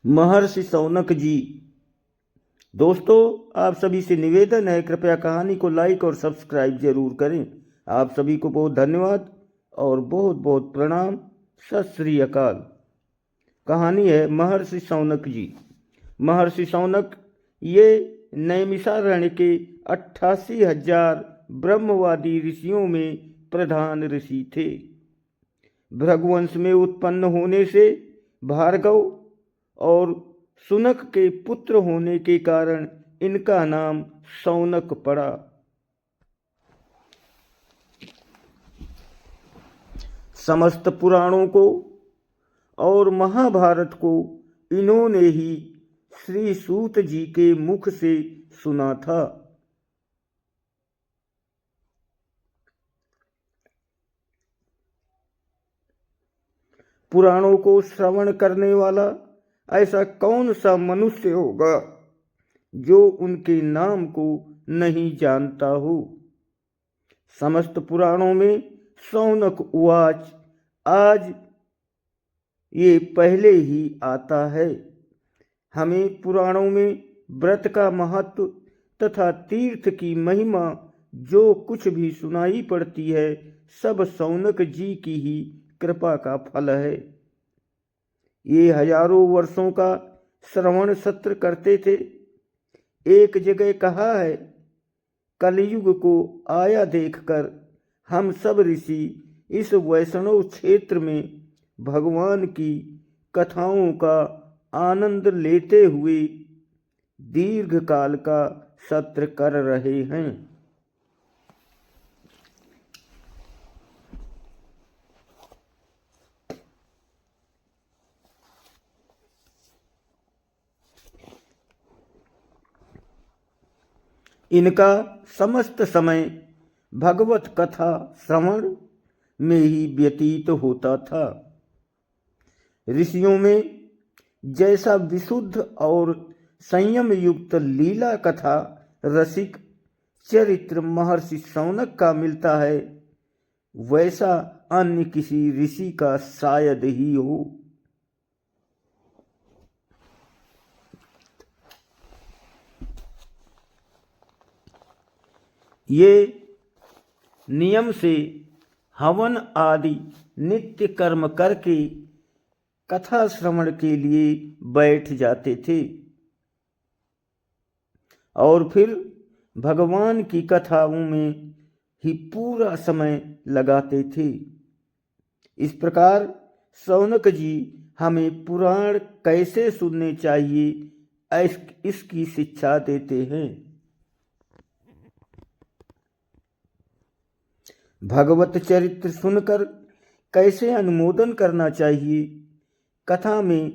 महर्षि शौनक जी। दोस्तों, आप सभी से निवेदन है, कृपया कहानी को लाइक और सब्सक्राइब जरूर करें। आप सभी को बहुत धन्यवाद और बहुत बहुत प्रणाम। सत श्री अकाल। कहानी है महर्षि शौनक जी। महर्षि शौनक ये नैमिषारण्य के 88,000 ब्रह्मवादी ऋषियों में प्रधान ऋषि थे। भृगुवंश में उत्पन्न होने से भार्गव और सुनक के पुत्र होने के कारण इनका नाम शौनक पड़ा। समस्त पुराणों को और महाभारत को इन्होंने ही श्री सूत जी के मुख से सुना था। पुराणों को श्रवण करने वाला ऐसा कौन सा मनुष्य होगा जो उनके नाम को नहीं जानता हो। समस्त पुराणों में शौनक उवाच आज ये पहले ही आता है। हमें पुराणों में व्रत का महत्व तथा तीर्थ की महिमा जो कुछ भी सुनाई पड़ती है, सब शौनक जी की ही कृपा का फल है। ये हजारों वर्षों का श्रवण सत्र करते थे। एक जगह कहा है, कलयुग को आया देखकर हम सब ऋषि इस वैष्णव क्षेत्र में भगवान की कथाओं का आनंद लेते हुए दीर्घ काल का सत्र कर रहे हैं। इनका समस्त समय भगवत कथा श्रवण में ही व्यतीत होता था। ऋषियों में जैसा विशुद्ध और संयम युक्त लीला कथा रसिक चरित्र महर्षि शौनक का मिलता है, वैसा अन्य किसी ऋषि का शायद ही हो। ये नियम से हवन आदि नित्य कर्म करके कथा श्रवण के लिए बैठ जाते थे और फिर भगवान की कथाओं में ही पूरा समय लगाते थे। इस प्रकार शौनक जी हमें पुराण कैसे सुनने चाहिए इसकी शिक्षा देते हैं। भगवत चरित्र सुनकर कैसे अनुमोदन करना चाहिए, कथा में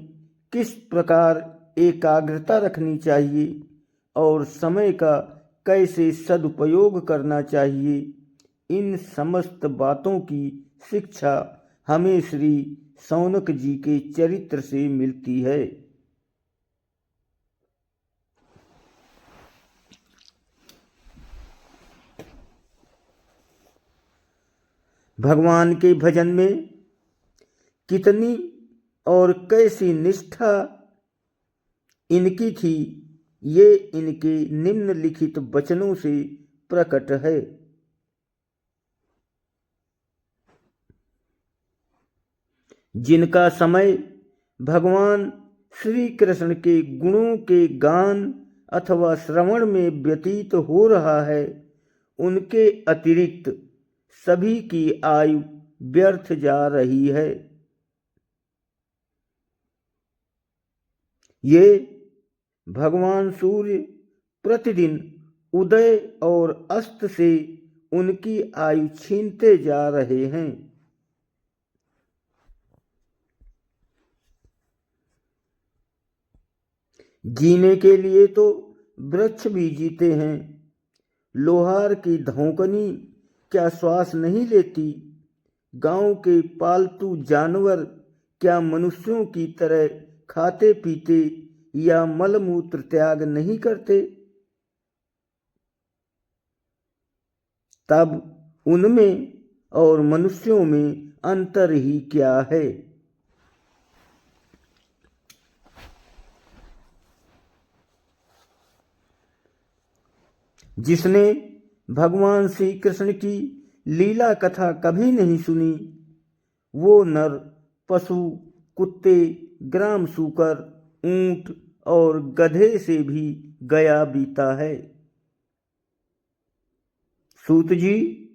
किस प्रकार एकाग्रता रखनी चाहिए और समय का कैसे सदुपयोग करना चाहिए, इन समस्त बातों की शिक्षा हमें श्री शौनक जी के चरित्र से मिलती है। भगवान के भजन में कितनी और कैसी निष्ठा इनकी थी, ये इनके निम्नलिखित वचनों से प्रकट है। जिनका समय भगवान श्री कृष्ण के गुणों के गान अथवा श्रवण में व्यतीत हो रहा है, उनके अतिरिक्त सभी की आयु व्यर्थ जा रही है। ये भगवान सूर्य प्रतिदिन उदय और अस्त से उनकी आयु छीनते जा रहे हैं। जीने के लिए तो वृक्ष भी जीते हैं। लोहार की धौंकनी क्या श्वास नहीं लेती? गांव के पालतू जानवर क्या मनुष्यों की तरह खाते पीते या मलमूत्र त्याग नहीं करते? तब उनमें और मनुष्यों में अंतर ही क्या है? जिसने भगवान श्री कृष्ण की लीला कथा कभी नहीं सुनी, वो नर पशु, कुत्ते, ग्राम सूकर, ऊंट और गधे से भी गया बीता है। सूत जी,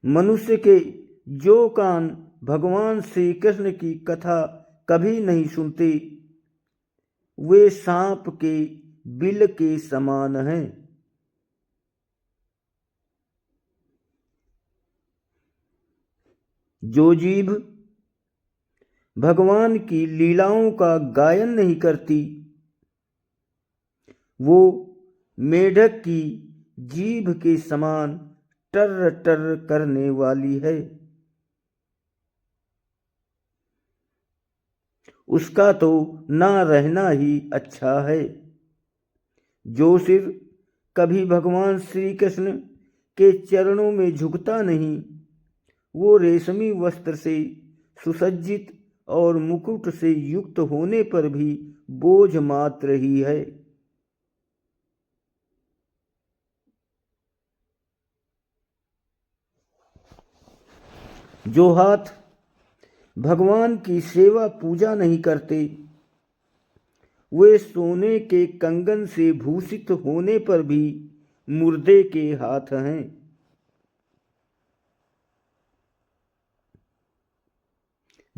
मनुष्य के जो कान भगवान श्री कृष्ण की कथा कभी नहीं सुनते, वे सांप के बिल के समान हैं। जो जीभ भगवान की लीलाओं का गायन नहीं करती, वो मेढक की जीभ के समान टर टर करने वाली है। उसका तो ना रहना ही अच्छा है। जो सिर कभी भगवान श्री कृष्ण के चरणों में झुकता नहीं, वो रेशमी वस्त्र से सुसज्जित और मुकुट से युक्त होने पर भी बोझ मात्र ही है। जो हाथ भगवान की सेवा पूजा नहीं करते, वे सोने के कंगन से भूषित होने पर भी मुर्दे के हाथ हैं।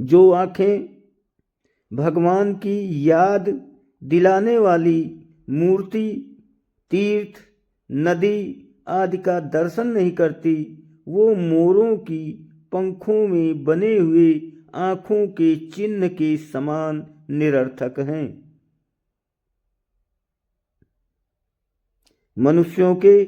जो आंखें भगवान की याद दिलाने वाली मूर्ति, तीर्थ, नदी आदि का दर्शन नहीं करती, वो मोरों की पंखों में बने हुए आँखों के चिन्ह के समान निरर्थक हैं। मनुष्यों के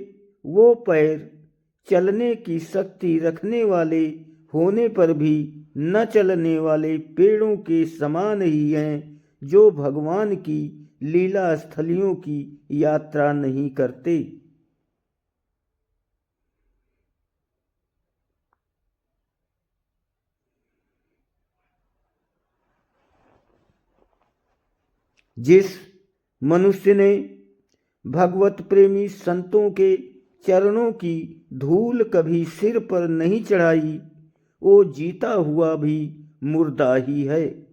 वो पैर चलने की शक्ति रखने वाले होने पर भी न चलने वाले पेड़ों के समान ही हैं, जो भगवान की लीला स्थलियों की यात्रा नहीं करते। जिस मनुष्य ने भगवत प्रेमी संतों के चरणों की धूल कभी सिर पर नहीं चढ़ाई, वो जीता हुआ भी मुर्दा ही है।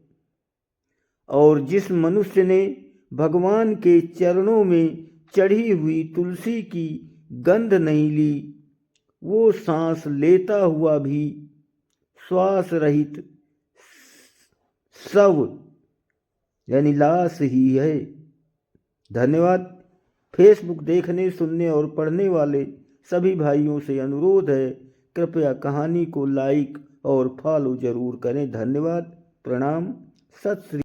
और जिस मनुष्य ने भगवान के चरणों में चढ़ी हुई तुलसी की गंध नहीं ली, वो सांस लेता हुआ भी श्वास रहित शव यानी लाश ही है। धन्यवाद। फेसबुक देखने, सुनने और पढ़ने वाले सभी भाइयों से अनुरोध है, कृपया कहानी को लाइक और फॉलो जरूर करें। धन्यवाद। प्रणाम। सत श्री